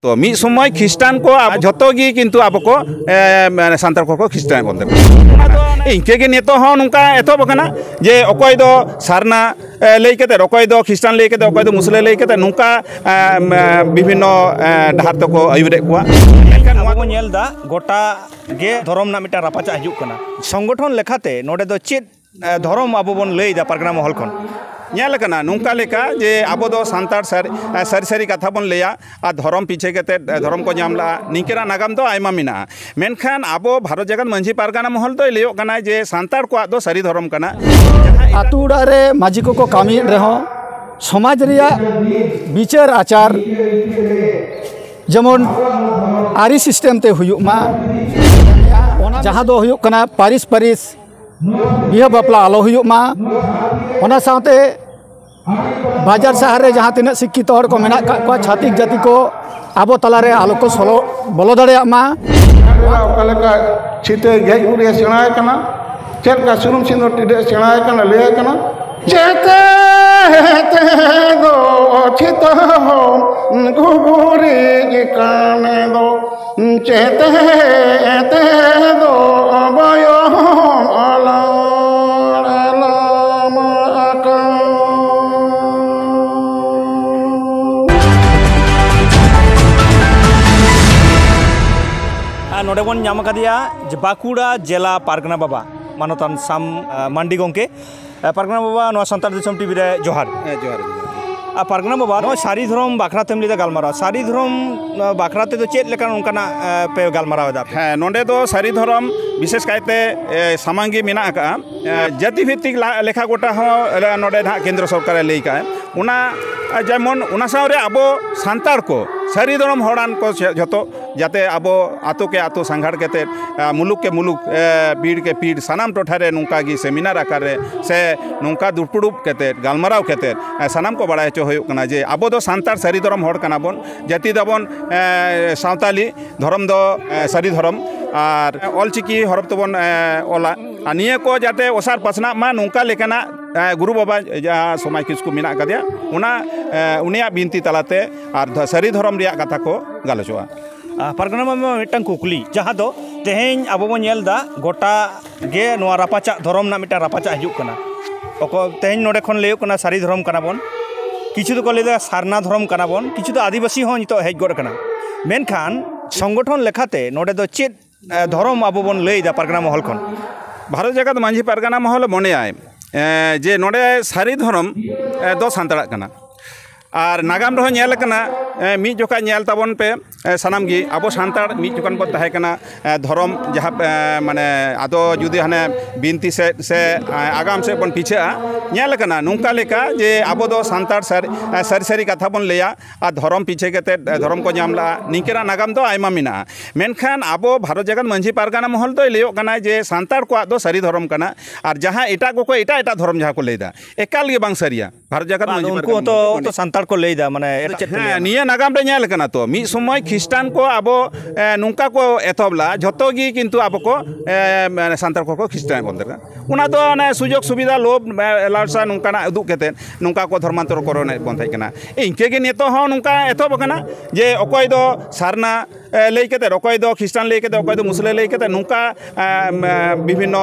तो मिद समय ख्रिस्टान को जो गी किंतु अब को सानतार को ख्रिस्टान को इनके नित नौका एतबना जे अकय दो सारना लैकते अकय दो ख्रिस्टान लैकते अकय दो मुसले लैकते नौका विभिन्न डाहार तको आयुरे गोटा गे धर्म ना मिटा रापाचा हजुकना संगठन लेखाते नोडे दो चेत धर्म अब बन लैदा परगना महल खन नेलकना नौका लेका जे अब दो सानतार सारी सारी कथा बन लैया और धर्म पीछे के धर्म को नामला निंकेरा नागाम दो आयमा मिना मेनखान अब भारत जगत मंझी पारगाना महल दो लैयोगना जे सानतार को दो सारी धर्म कना आतु रे माजी को कामी रहो समाज रिया विचार आचार जमन आरी सिस्टम ते हुयुक मा जहाँ दो हुयुक कना पारिस पारिस बिहा बापला आलो हुयुक मा ओना साथे बाजार शहर रे जहाँ तीन शिक्षित हर को मेना का छातिक जाति को आबो तला रे आलो को सोलो बोलो दड़े मा ओकालेका छिते गेज गुरिया सेणाय कना चेक का सुनुम सिंदूर टिडे सेणाय कना ले कना चेते दो छितो गुगुरी काने दो चेते दो बयो आला नोडे बन नाम कदिया बाकुड़ा जिला पारगना बाबा मानतान साम मांडी गोंके पारगना बाबा नो संतार दिसम टीवी रे जोहार जोहार पारगना बाबा नो सारी धर्म बाखरा तेम लिदा गालमारा सारी धर्म बाखरा ते दो चेत लेकान उनकाना पे गालमारा दा हाँ नोडे दो सारी धर्म विशेष कायते सामांगी मेना का जाति भित्तिक लेखा गोटा हो नोडे ना केंद्र सरकार लई का उना जेमन उना सावरे आबो सानतार को सारी धर्म हड़ान को जो जाते अब आतो के आतो सांघाड़ के मुलुक के मुलुक पीड़ के पीड़ सानाम टोठारे नौका गी सेमिनार आकार से नौका दुपुड़ुब के गालमाराव के सानाम को बड़ा चो होना जे अब दो सानतार सारी धर्म हड़ कना बन जाति दबन सावताली धर्म दो सारी धर्म और ऑलचिकी हरफ तबन ओला निये को जाते ओसार पसना मा नौका लेकना गुरु बाबा जहाँ समाज किसको मेना कदिया उना उनिया बिनती तलाते और सारी धर्म रिया कथा को गालोचवा पारगना बाबा मिटन कुकली जहाँ दो तेहें अब बन नेलदा गोटा गे नोआ रापाचा धर्म ना मिटा रापाचा हजुकना ओको तेहें नोडे खन लैयो कना सारी धर्म कना बन किछु तो को लैदा सारना धर्म कना बन किछु तो आदिवासी हो नितो हेज गोड कना मेनखान संगठन लेखाते नोडे दो चेत धर्म अब बन लैदा पारगना महल खन भारत जगत मंझी पारगाना महल मने आय जे नोडे सारी धर्म दो सानतार कना और नागाम रहो नेल कना मी जोखा नेल ताबन पे सानाम गी अब सानतार मी जोखान बन ताहे कना धर्म जहाँ माने आदो जुदी हाने बिनती से आगाम से बन पीछे नेल कना नौका लेका जे अब दो सानतार सारी सारी कथा बन लैया और धर्म पीछे के धर्म को नामला निंकेरा नागाम दो आयमा मिना मेनखान अब भारत जगत मंझी पारगाना महल दो लैयोगना जे सानतार को दो सारी धर्म कना और जहाँ एटा को एटा एटा धर्म जहाँ को लैदा एकाल गे बांग सारिया भारत जगत मंझी उनको तो सानतार को लैदा माने निया नागाम रे नेल कना तो मिद समय ख्रिस्टान को अब नौका को एतबला जतो गी किंतु अब को सानतार को ख्रिस्टान को उना तो ना सुजोग सुविधा लोभ लालसा नौका उदुक केते नौका को धर्मांतर करने बन थाइकना इनके गे नितो हो नौका एतबकना जे अकय दो सारना लैकते अकय दो ख्रिस्टान लैकते अकय दो मुसले लैकते नौका विभिन्न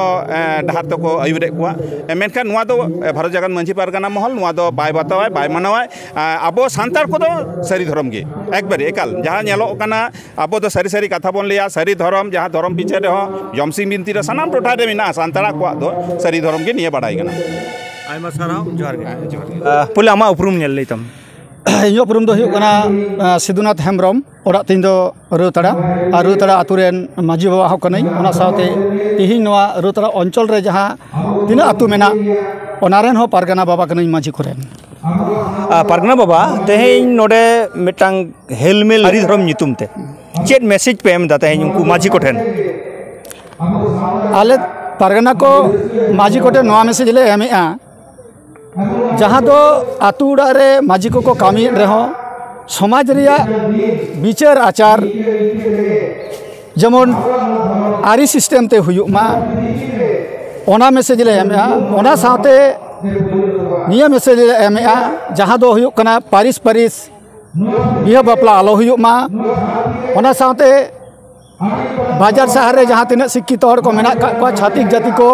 डाहार तको आयुरे कुआ मेनखान नुआ दो भारत जगत मंझी पारगाना महल नुआ दो बाय बातावाय बाय मानावाय अब सानतार को दो सारी धर्म गे एकबारे एकाल जहाँ नेलोगना अब दो सारी सारी कथा बन लैया सारी धर्म जहाँ धर्म पीछे रे जमसिंग बिनती रे सानाम टोठा रे मेना सानतारा को दो सारी धर्म गे निये बाडाय कना आयमा साराव जोहार गे पहिले आमा उपरुम नेल लैतम इन उपरुम दो हुयुक कना सिद्धुनाथ हेम्ब्रम ओड़ा तीन दो रुतड़ा और रुतड़ा आतुरेन माजी बाबा हो कनई ओना साथे तिहिन नोआ रुतड़ा अंचल रे जहाँ तीन आतु मेना ओनारेन हो पारगाना बाबा कनई माजी कोरेन पारगना बाबा तेहें नोडे मिटांग हेलमेल सारी धर्म नितुम ते चेत मैसेज पे एम दा तेहें उनको माजी को ठेन आले पारगना को माजी को ठेन नोआ मैसेज ले एमेआ जहाँ दो आतु रे माजी को कामी रहो समाज रिया विचार आचार जमन आरी सिस्टम ते हुयुक मा ओना मैसेज ले एमेआ ओना साथे निया मैसेज एमेआ जहाँ दो हुयुक कना पारिस पारिस बिहा बापला आलो हुयुग मा ओना साथे बाजार शहर रे जहाँ तीना शिक्षित हड़ को मेना का छातिक जाति को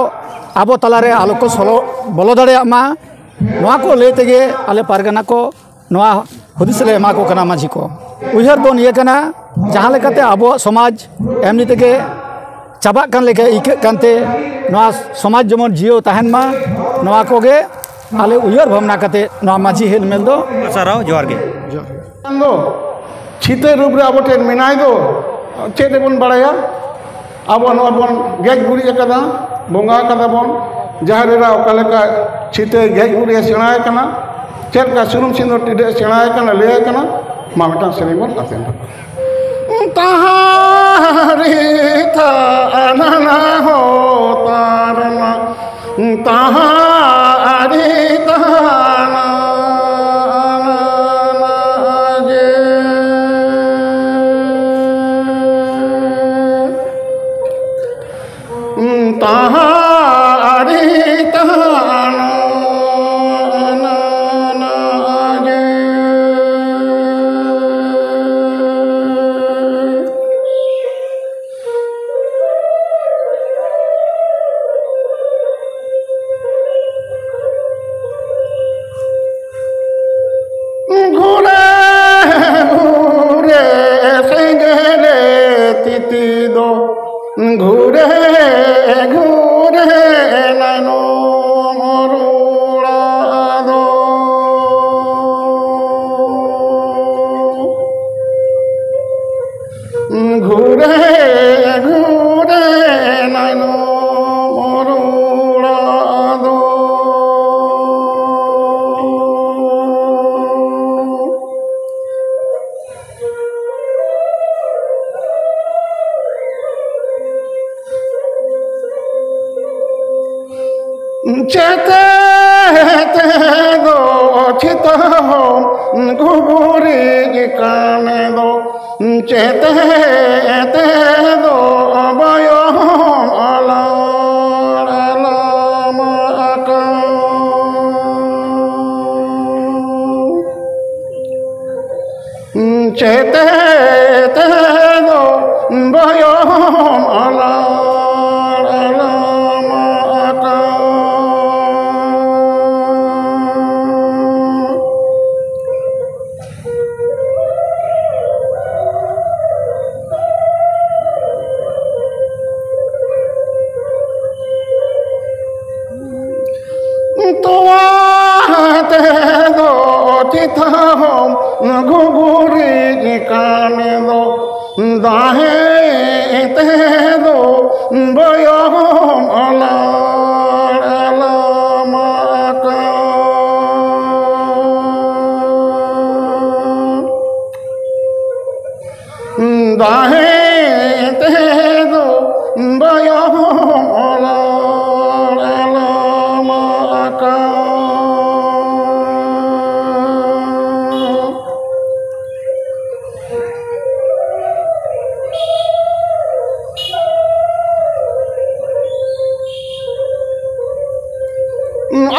आबो तलारे आलो को सोलो बोलो दाड़े मा नोआ को ले तेगे आले पारगना को नोआ हुदिस ले एमा को कना माझी को उहर दो निये कना जहाँ लेकाते आबो समाज एमनी तेगे चाबा कान लेके इके कानते नोआ समाज जमन जियो तहन मा नोआ कोगे आले उहर भावना काते नोआ माझी हेल मेल दो साराव जोहार गे छिते रूप रे आबो टेन मेनाय दो चेत बन बड़ाया अब बन गेज गुड़ी कदा बोंगा कदा बन जहाँ रे ओकालेका छिते गेज गुड़ी सेणाय कना चेत का सुनुम सिंदूर टिडे सेणाय कना ले कना मा मिटा सेरी बन आतेन ताहारी था अनना हो तारना ताहारी ताना ताहारी ताना घूरे घूरे सेंगले तिति दो घूरे घूरे नैनो मोरुड़ा दो घूरे घूरे नैनो मोरुड़ा दो चेते ते दो चित हो घुघुरी काने दो चेते ते दो बयो अला चेते ते दो बयो अला घुघुरी काने दो दाहे ते दो बयो अला दाहे ते दो बयो अला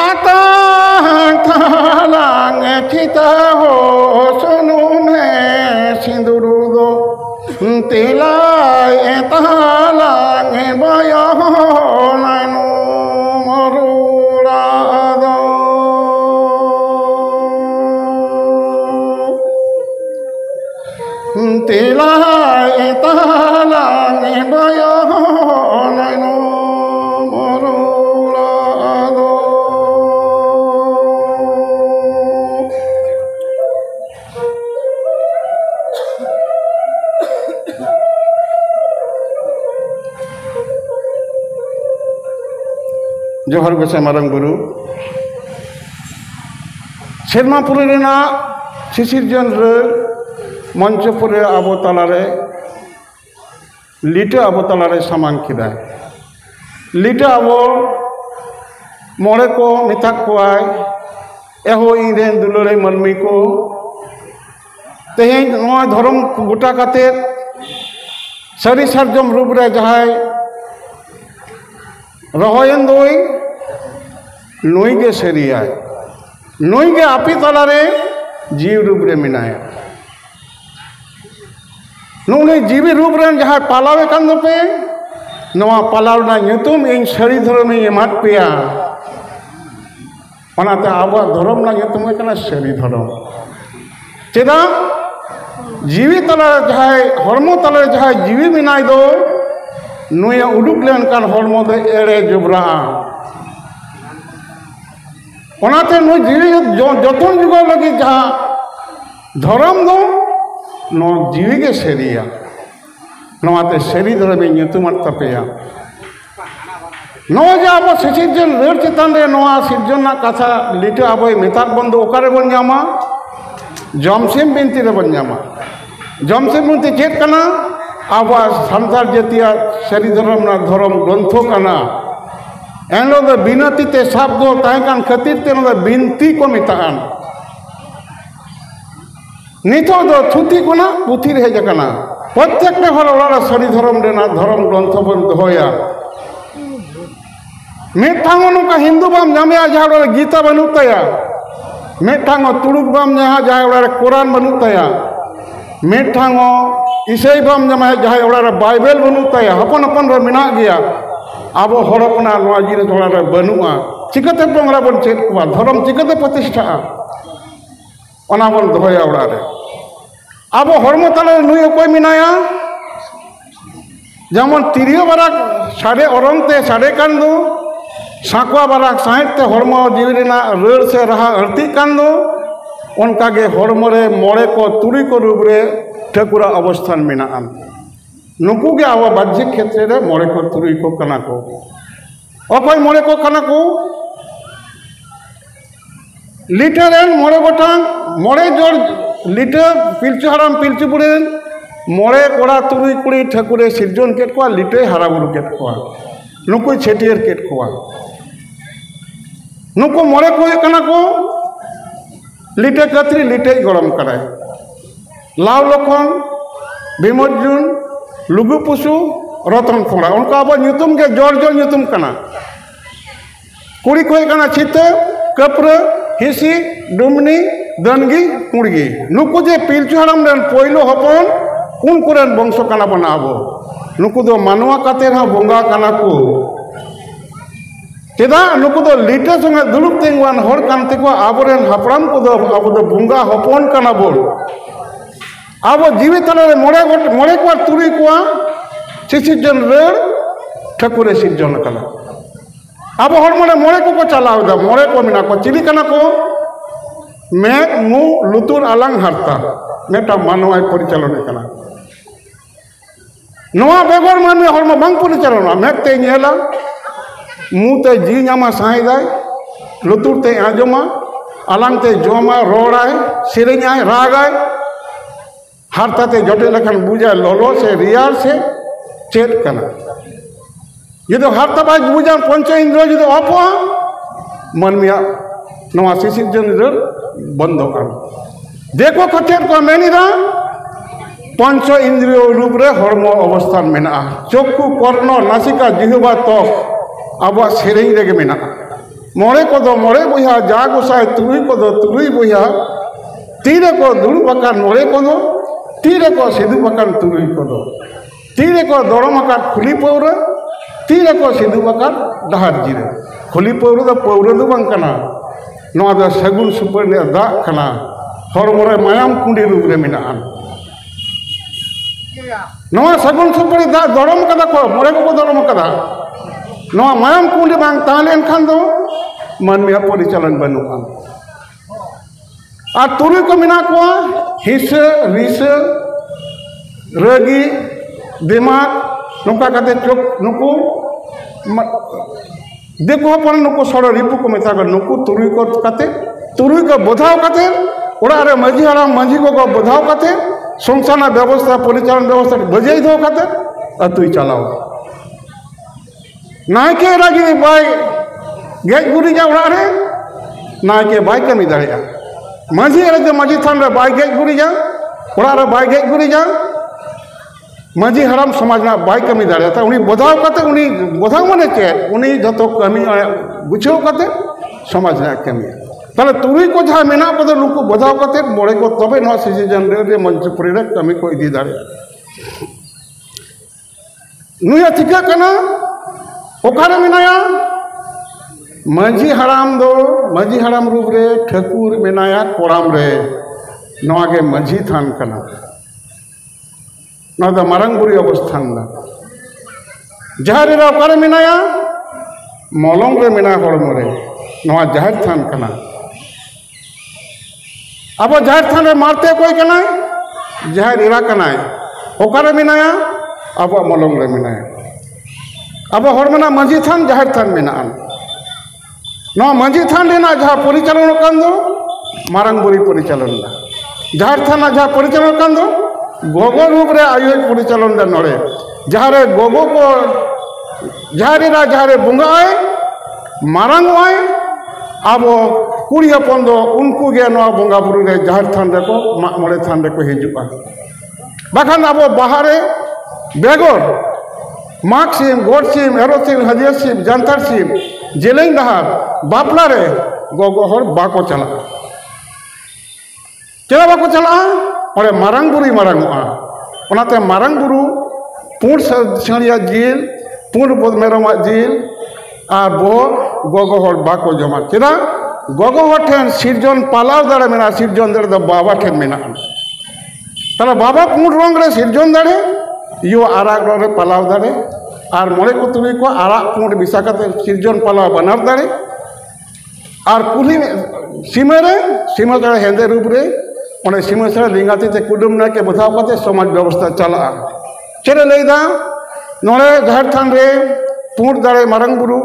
आता थालांग चिता हो सुनु में सिंदूर दो तिलाए तालांग बयो नैनो मोरुड़ा दो तिलाए तालांग बयो नैनो मोरुड़ा दो जोहर गोसाई मारांग गुरु सेरमापुरी रेना सिसिरजन रे मंचपुरे आबो तालारे लिटे आबो तालारे सामान किदा लिटे आबो मोड़े को मिथाक कोआय एहो इरेन दुलरे मनमी को तेहें नोय धर्म गोटा काते सारी सारजम रूप रे जहाय रहोयन दोई नुई के सेरियाय नुई के आपी तलारे जीव रूप रे मिनाया नुनी जीवी रूप रेन जहाँ पालावे कान दो पे नवा पालाव ना nyutum इन सरी धर्म में एमात पेया ओनाते आबो धर्म ना nyutum कना सरी धर्म चेदा जीवी तला जहाँ हरमो तला जहाँ जीवी मिनाय दो नुया उडुक लेन कान हरमो दे एड़े जुबरा ओनाते नु जीवी जतन जुगो लगी जहाँ धर्म दो नो जीवी के सेरिया नवाते सेरी धर्म में nyutumat tapeya नो जे आबो सिसिजन रेर चितान रे नोआ सिजन ना कथा लिटे आबो मेताक बंदो ओकारे बन जामा जमसिम बिनती रे बन जामा जमसिम बिनती चेत कना आबो संसार जतिया सेरी धर्म ना धर्म ग्रंथो कना एनो द बिनती ते शब्द ताय कान खातिर ते नो बिनती को मितान नितो दो थुती कोना पुथी रे जकना प्रत्येक ने हर ओरा सरी धर्म रेना धर्म ग्रंथ बन होया मेठांगो नुका हिंदू बाम जामिया जहाँ गीता बनू तया मेठांगो तुड़ुक बाम जहाँ कुरान बनू तया मेठांगो ईसाई बाम जहाँ बाइबल बनू तया हपन हपन रे मिना गया अब हरपना नवा जिनिस ओरा बनूआ चिकाते बंगला बन चेत कुआ धर्म चिकाते प्रतिष्ठा ओना बन दोया ओरा रे अब हरमो तले नुई अकोय मिनाया जेमन तिरियो बाराक साडे अरंगते साडे कांदो साकवा बाराक साहित्य हरमो जीवी रेना रड़ से रहा अड़ती कांदो उनका के हरमो रे मोड़े को तुरी को रूप रे ठकुरा अवस्थान मेना नुकु के आवा बाह्यिक क्षेत्र रे मोड़े को तुरी को कना को अकोय मोड़े को कना को लिटरेन मोड़े गोटांग मोड़े जोर लिटर पिलचु हराम पिलचु बुड़ेन मोड़े कोड़ा तुरी कुड़ी ठकुरे सिरजन केट को लिटे हरा बुरु केट को नुकु छेटियर केट को नुकु मोड़े को कना को लिटे कतरी लिटे गरम कराय लाव लखन भीमर्जुन लुगु पुसु रतन खोड़ा उनका अब nyutum के जोर जोर nyutum कना कुड़ी को कना चिते कप्र हिसी डुमनी दनगी कुड़गी नुकु जे पिलचु हराम रेन पोइलो हपन उनकुरेन वंश कना बनाबो नुकु दो मानवा काते हा बोंगा कना को चेदा नुकु दो लिटे संगे दुलुक तेंगवान हर कांते को आबरेन हापराम को दो अब दो बोंगा हपन कना बोल अब जीवित तले मोड़े को तुरी को सिसिजन रेर ठकुरे सिजन कना अब हर मोड़े को चलाव दा मोड़े को मिना को चिली कना को मैं मु लुतुर आलांग हारता मेटा मानवाय परिचालन कना नवा बेगर मानवे हरम बांग परिचालन मेते नेला मुते जी नामा साहिदाय लुतुर ते आजमा आलांग ते जोमा रोड़ाय सिरिኛय रागाय हारता ते जटे लखन बुझा लोलो से रियार से चेत कना यदि हारता बाय बुझा पंच इंद्र यदि अपवा मनमिया नवा सिसिजन रेर बंदो कर देखो कथेर को मेनिदा पंच इंद्रिय रूप रे हरमो अवस्थान मेना चक्षु कर्ण नासिका जिह्वा त्वक अब सेरेंग रेगे मेना मोड़े को दो मोड़े बुया जा गोसाय तुरुई को दो तुरुई बुया तीरे को दुड़ु बकान मोड़े को दो तीरे को सिद्धू बकान तुरुई को दो तीरे को दौड़म आकार खुली पौर तीरे को सिद्धू बकान डहार जीरे खुली पौर दो पौर दो बंकना नवा दो सगुन सुपर ने दा खना हरमोरे मायाम कुंडी रूप रे मेना नवा सगुन सुपर दा दौड़म कदा को मोरे को दौड़म कदा नवा मायाम कुंडी बांग तालेन खान दो मनमिया परिचालन बनुआ आ तुरी को मिना को हिस रिस रगी दिमाग नुका कते चोक नुकु देखो पर नुकु सड़ रिपु को मेता नुकु तुरी को कते तुरी को बोधाव कते ओड़ा रे माझी हराम माझी को बोधाव कते संसार व्यवस्था परिचालन व्यवस्था बजाई दो कते अतुई चलाओ नायके रागी बाय गेज गुरी जा ओड़ा रे नायके बाय कमी दाड़िया माझी रे माझी थान रे बाय गेज गुरी जा ओड़ा रे बाय गेज गुरी जा माझी हराम समाज ना बाय कमी दाड़िया उनी बोधाव कते उनी बोधाव माने चेत उनी जतो कमी बुझाव कते समाज ना कमी ताले तुरी को जहाँ मेना को लुकु बोधाव कते मोड़े को तबे नो सिसिजन रे मंच पुरी रे कमी को इदी दाड़िया नुया चिका कना ओकारे मेनाया मांझी हराम रूप रे ठाकुर मेनाया कोड़ाम रे नवागे मांझी थान कना नवा द मारंगबुरी अवस्थान दा जहां रे ओकारे मेनाया मलंग रे मेना हड़मो रे नवा जाहिर थान कना अब जाहिर थान रे मारते कोई कना जाहिर इरा कना ओकारे मेनाया अब मलंग रे मेनाया अब हड़मना मांझी थान जाहिर थान मेना नवा मांझी थान रेना जहां परिचालन कान दो मारंगबुरी परिचालन दा जाहिर थाना जहां परिचालन कान दो गोगो रूप रे आयु परिचालन दा नड़े जहां रे गोगो को जहां रे बुंगा आए मारंग आए अब कुड़ी हपन दो उनको गे नवा बुंगा बुरु रे जाहिर थान रे को माग मोड़े थान रे को हिजुआ बाखान अब बाहरे बेगोर माग सिम गोड सिम एरो सिम हजिया सिम जानतार सिम जेलें डहार बापला रे गोगो हर बाको चला चला बाको चला और मारंगबुरी मारंगआ ओनाते मारंगबुरु पुर छड़िया जिल पुर मेरमा जिल और बो गोगो हर बाको जमा चेदा गोगो हर ठेन सिरजन पालाव दाड़े मेना सिरजन दाड़े द बाबा ठेन मेना ताला बाबा पुर रंग रे सिरजन दाड़े यो आराग रे पालाव दाड़े और मोड़े को तुली को आराग पुर बिसाकते सिरजन पालाव बनार दाड़े और कुली सीमा दाड़े हेंदे रूप रे ओने सीमा से लिंगाती ते कुडुम ना के बताव कते समाज व्यवस्था चला चले लेदा नोरे जाहिर थान रे पुर दाड़े मारंगबुरु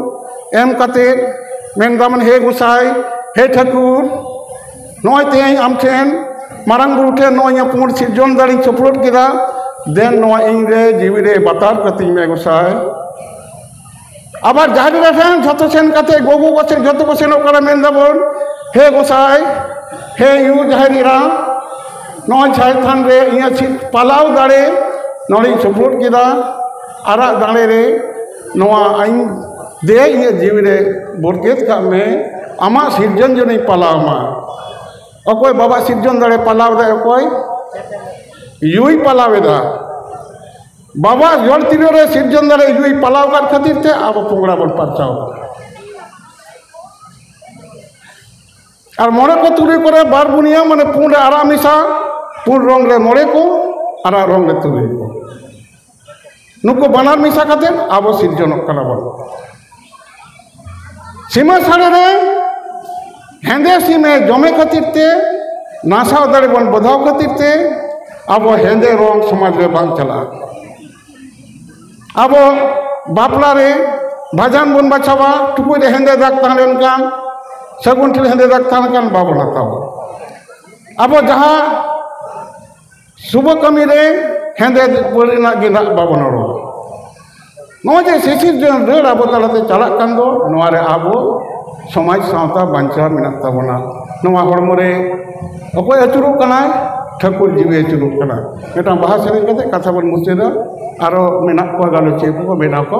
एम कते मेनदामन हे गुसाई हे ठाकुर नोय ते आम ठेन मारंगबुरु ठेन नोय पुर सिरजन दाड़ी चपलोट केदा देन नोय इंगे जीवी रे बातार कति में गुसाई आबार जाहिर ठेन झतो सेन कते गोगो को सेन झतो को सेन ओकरा मेनदाबन हे गुसाई हे यू जाहिरा नोय जाहिर थान रे इया पालाव दाड़े नोड़ी चपलोट केदा आरा दाड़े रे नोआ आइन दे इया जीवी रे बोरकेत का में आमा सिरजन जो नहीं पालाव मा अकोय बाबा सिरजन दाड़े पालाव दे अकोय युई पालावे दा बाबा जड़ तीरो रे सिरजन दाड़े युई पालाव कर खातिर ते अब पोंगड़ा बन परचाव और मोड़े को तुरी करे बार बुनिया माने पुंड आरा मिसा पुंड रंग रे मोड़े को आरा रंग रे तुरी को नुको बनार मिसा खाते अब सिरजन कना बन सीमा साड़े रे हेंदे सीमे जमे खातिर ते नासाव दाड़े बन बधाव खातिर ते अब हेंदे रंग समाज रे बांग चला अब बापला रे भाजान बन बाछावा टुकु रे हेंदे दाग ताहलेन कान सगुन ठिल हेंदे दाग ताहलेन कान बाबो हताव अब जहां शुभ कमी रे हेंदे बोलिना गिना बाबो नरो नोजे सिसिर जन रेड अब तालाते चला कान दो नोआ रे आबो समाज सावता बांचा मेना ताबोना नोआ हड़मो रे अकोय अचुरु कनाय ठाकुर जीवे अचुरु कना एटा बाहा सेरेन कते कथा बन मुचेदा आरो मेना को गालो चे को मेना को